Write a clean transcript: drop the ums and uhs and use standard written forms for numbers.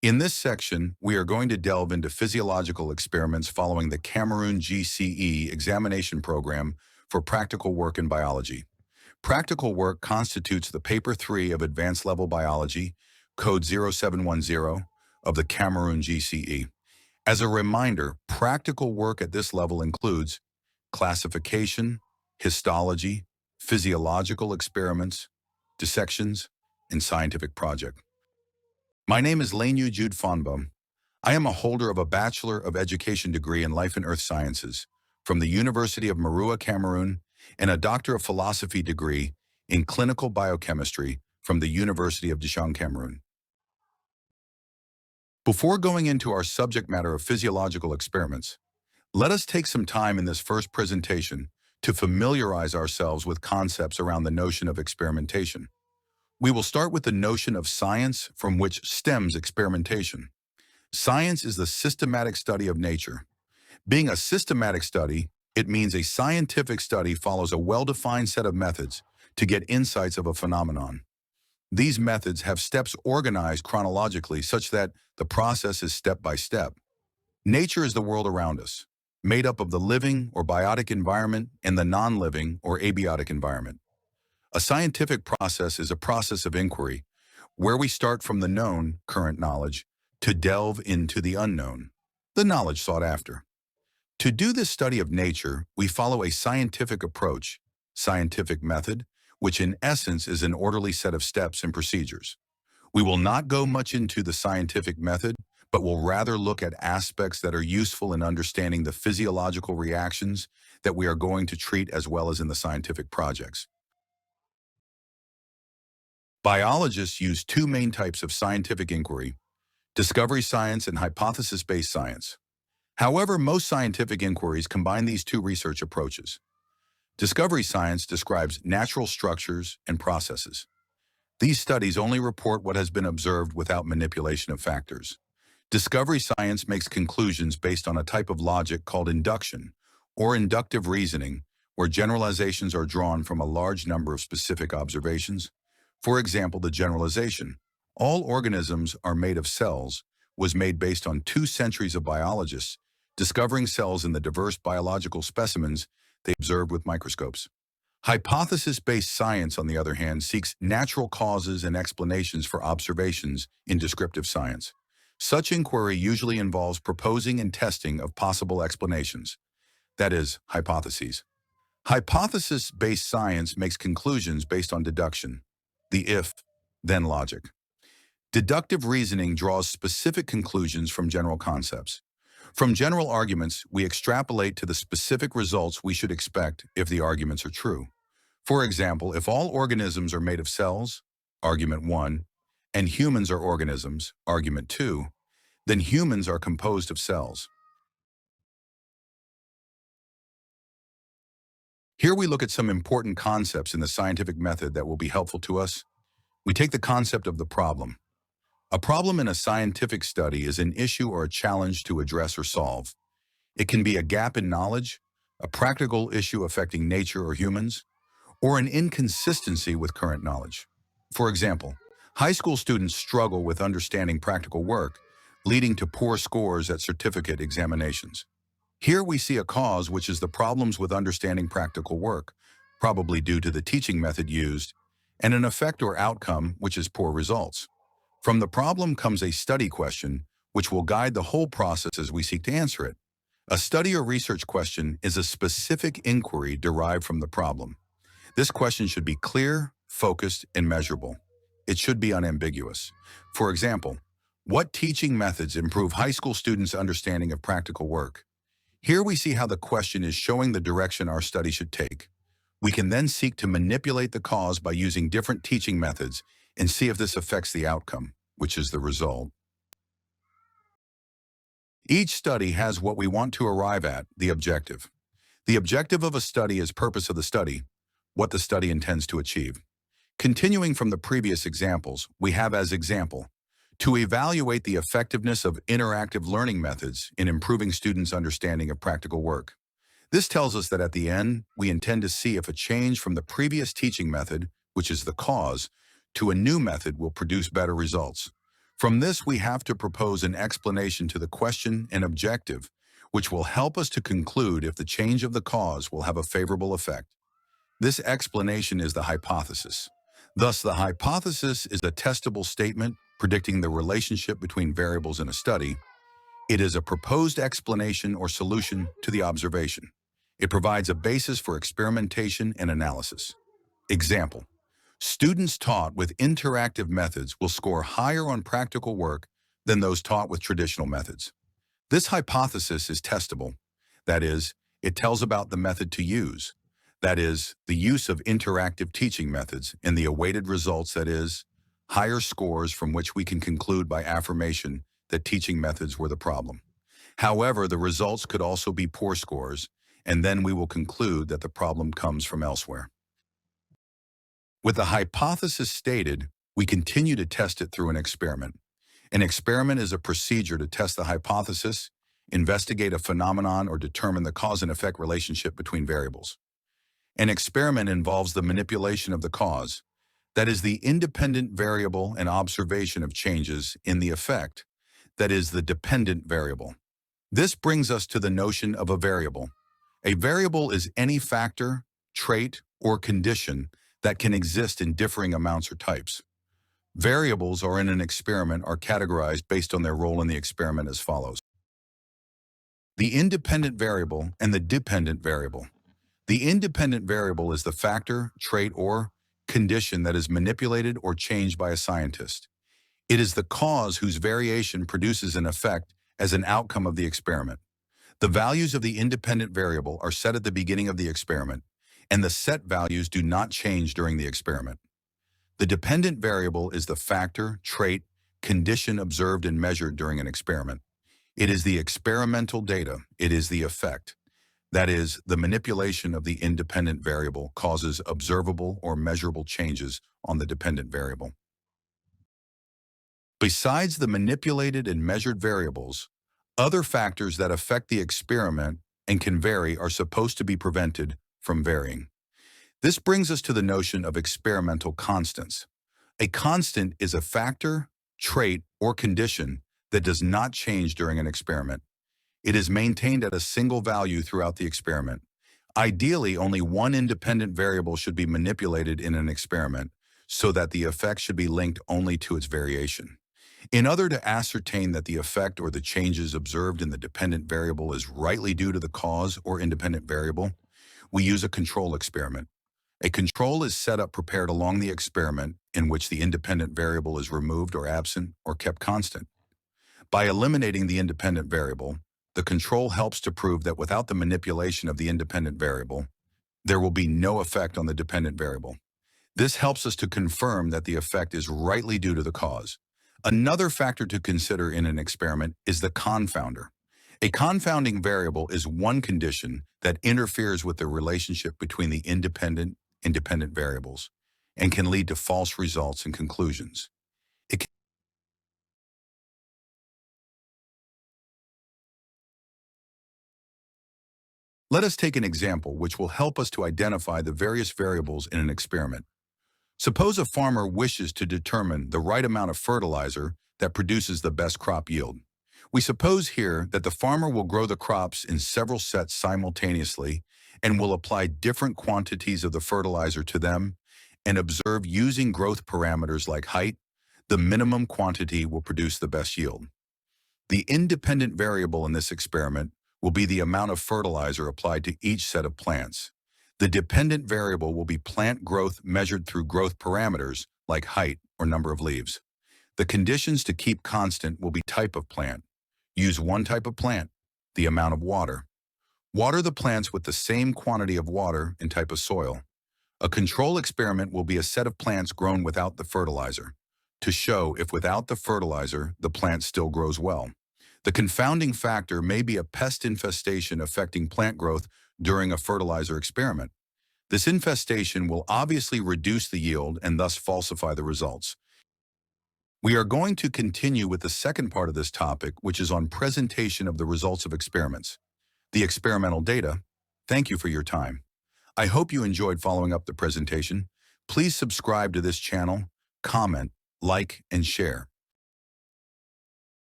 In this section, we are going to delve into physiological experiments following the Cameroon GCE examination program for practical work in biology. Practical work constitutes the Paper 3 of Advanced Level Biology, Code 0710 of the Cameroon GCE. As a reminder, practical work at this level includes classification, histology, physiological experiments, dissections, and scientific project. My name is Lanyu Jude Fonbum. I am a holder of a Bachelor of Education degree in Life and Earth Sciences from the University of Marua, Cameroon, and a Doctor of Philosophy degree in Clinical Biochemistry from the University of Dishang, Cameroon. Before going into our subject matter of physiological experiments, let us take some time in this first presentation to familiarize ourselves with concepts around the notion of experimentation. We will start with the notion of science from which stems experimentation. Science is the systematic study of nature. Being a systematic study, it means a scientific study follows a well-defined set of methods to get insights of a phenomenon. These methods have steps organized chronologically such that the process is step by step. Nature is the world around us, made up of the living or biotic environment and the non-living or abiotic environment. A scientific process is a process of inquiry where we start from the known, current knowledge, to delve into the unknown, the knowledge sought after. To do this study of nature, we follow a scientific approach, scientific method, which in essence is an orderly set of steps and procedures. We will not go much into the scientific method, but will rather look at aspects that are useful in understanding the physiological reactions that we are going to treat as well as in the scientific projects. Biologists use two main types of scientific inquiry: discovery science and hypothesis-based science. However, most scientific inquiries combine these two research approaches. Discovery science describes natural structures and processes. These studies only report what has been observed without manipulation of factors. Discovery science makes conclusions based on a type of logic called induction, or inductive reasoning, where generalizations are drawn from a large number of specific observations. For example, the generalization, "all organisms are made of cells," was made based on 2 centuries of biologists discovering cells in the diverse biological specimens they observed with microscopes. Hypothesis-based science, on the other hand, seeks natural causes and explanations for observations in descriptive science. Such inquiry usually involves proposing and testing of possible explanations, that is, hypotheses. Hypothesis-based science makes conclusions based on deduction, the if-then logic. Deductive reasoning draws specific conclusions from general concepts. From general arguments, we extrapolate to the specific results we should expect if the arguments are true. For example, if all organisms are made of cells, argument 1, and humans are organisms, argument 2, then humans are composed of cells. Here we look at some important concepts in the scientific method that will be helpful to us. We take the concept of the problem. A problem in a scientific study is an issue or a challenge to address or solve. It can be a gap in knowledge, a practical issue affecting nature or humans, or an inconsistency with current knowledge. For example, high school students struggle with understanding practical work, leading to poor scores at certificate examinations. Here we see a cause, which is the problems with understanding practical work, probably due to the teaching method used, and an effect or outcome, which is poor results. From the problem comes a study question, which will guide the whole process as we seek to answer it. A study or research question is a specific inquiry derived from the problem. This question should be clear, focused, and measurable. It should be unambiguous. For example, what teaching methods improve high school students' understanding of practical work? Here we see how the question is showing the direction our study should take. We can then seek to manipulate the cause by using different teaching methods and see if this affects the outcome, which is the result. Each study has what we want to arrive at, the objective. The objective of a study is purpose of the study, what the study intends to achieve. Continuing from the previous examples, we have as example, to evaluate the effectiveness of interactive learning methods in improving students' understanding of practical work. This tells us that at the end, we intend to see if a change from the previous teaching method, which is the cause, to a new method will produce better results. From this, we have to propose an explanation to the question and objective, which will help us to conclude if the change of the cause will have a favorable effect. This explanation is the hypothesis. Thus, the hypothesis is a testable statement predicting the relationship between variables in a study. It is a proposed explanation or solution to the observation. It provides a basis for experimentation and analysis. Example: students taught with interactive methods will score higher on practical work than those taught with traditional methods. This hypothesis is testable. That is, it tells about the method to use. That is, the use of interactive teaching methods and the awaited results, that is, higher scores from which we can conclude by affirmation that teaching methods were the problem. However, the results could also be poor scores, and then we will conclude that the problem comes from elsewhere. With the hypothesis stated, we continue to test it through an experiment. An experiment is a procedure to test the hypothesis, investigate a phenomenon, or determine the cause and effect relationship between variables. An experiment involves the manipulation of the cause, that is the independent variable, and observation of changes in the effect, that is the dependent variable. This brings us to the notion of a variable. A variable is any factor, trait, or condition that can exist in differing amounts or types. Variables in an experiment are categorized based on their role in the experiment as follows: the independent variable and the dependent variable. The independent variable is the factor, trait, or condition that is manipulated or changed by a scientist. It is the cause whose variation produces an effect as an outcome of the experiment. The values of the independent variable are set at the beginning of the experiment, and the set values do not change during the experiment. The dependent variable is the factor, trait, condition observed and measured during an experiment. It is the experimental data. It is the effect. That is, the manipulation of the independent variable causes observable or measurable changes on the dependent variable. Besides the manipulated and measured variables, other factors that affect the experiment and can vary are supposed to be prevented from varying. This brings us to the notion of experimental constants. A constant is a factor, trait, or condition that does not change during an experiment. It is maintained at a single value throughout the experiment. Ideally, only one independent variable should be manipulated in an experiment so that the effect should be linked only to its variation. In order to ascertain that the effect or the changes observed in the dependent variable is rightly due to the cause or independent variable, we use a control experiment. A control is set up prepared along the experiment in which the independent variable is removed or absent or kept constant. By eliminating the independent variable, the control helps to prove that without the manipulation of the independent variable, there will be no effect on the dependent variable. This helps us to confirm that the effect is rightly due to the cause. Another factor to consider in an experiment is the confounder. A confounding variable is one condition that interferes with the relationship between the independent variables and can lead to false results and conclusions. Let us take an example which will help us to identify the various variables in an experiment. Suppose a farmer wishes to determine the right amount of fertilizer that produces the best crop yield. We suppose here that the farmer will grow the crops in several sets simultaneously and will apply different quantities of the fertilizer to them and observe using growth parameters like height. The minimum quantity will produce the best yield. The independent variable in this experiment will be the amount of fertilizer applied to each set of plants. The dependent variable will be plant growth measured through growth parameters like height or number of leaves. The conditions to keep constant will be type of plant. Use one type of plant, the amount of water. Water the plants with the same quantity of water and type of soil. A control experiment will be a set of plants grown without the fertilizer, to show if without the fertilizer the plant still grows well. The confounding factor may be a pest infestation affecting plant growth during a fertilizer experiment. This infestation will obviously reduce the yield and thus falsify the results. We are going to continue with the second part of this topic, which is on presentation of the results of experiments. The experimental data. Thank you for your time. I hope you enjoyed following up the presentation. Please subscribe to this channel, comment, like, and share.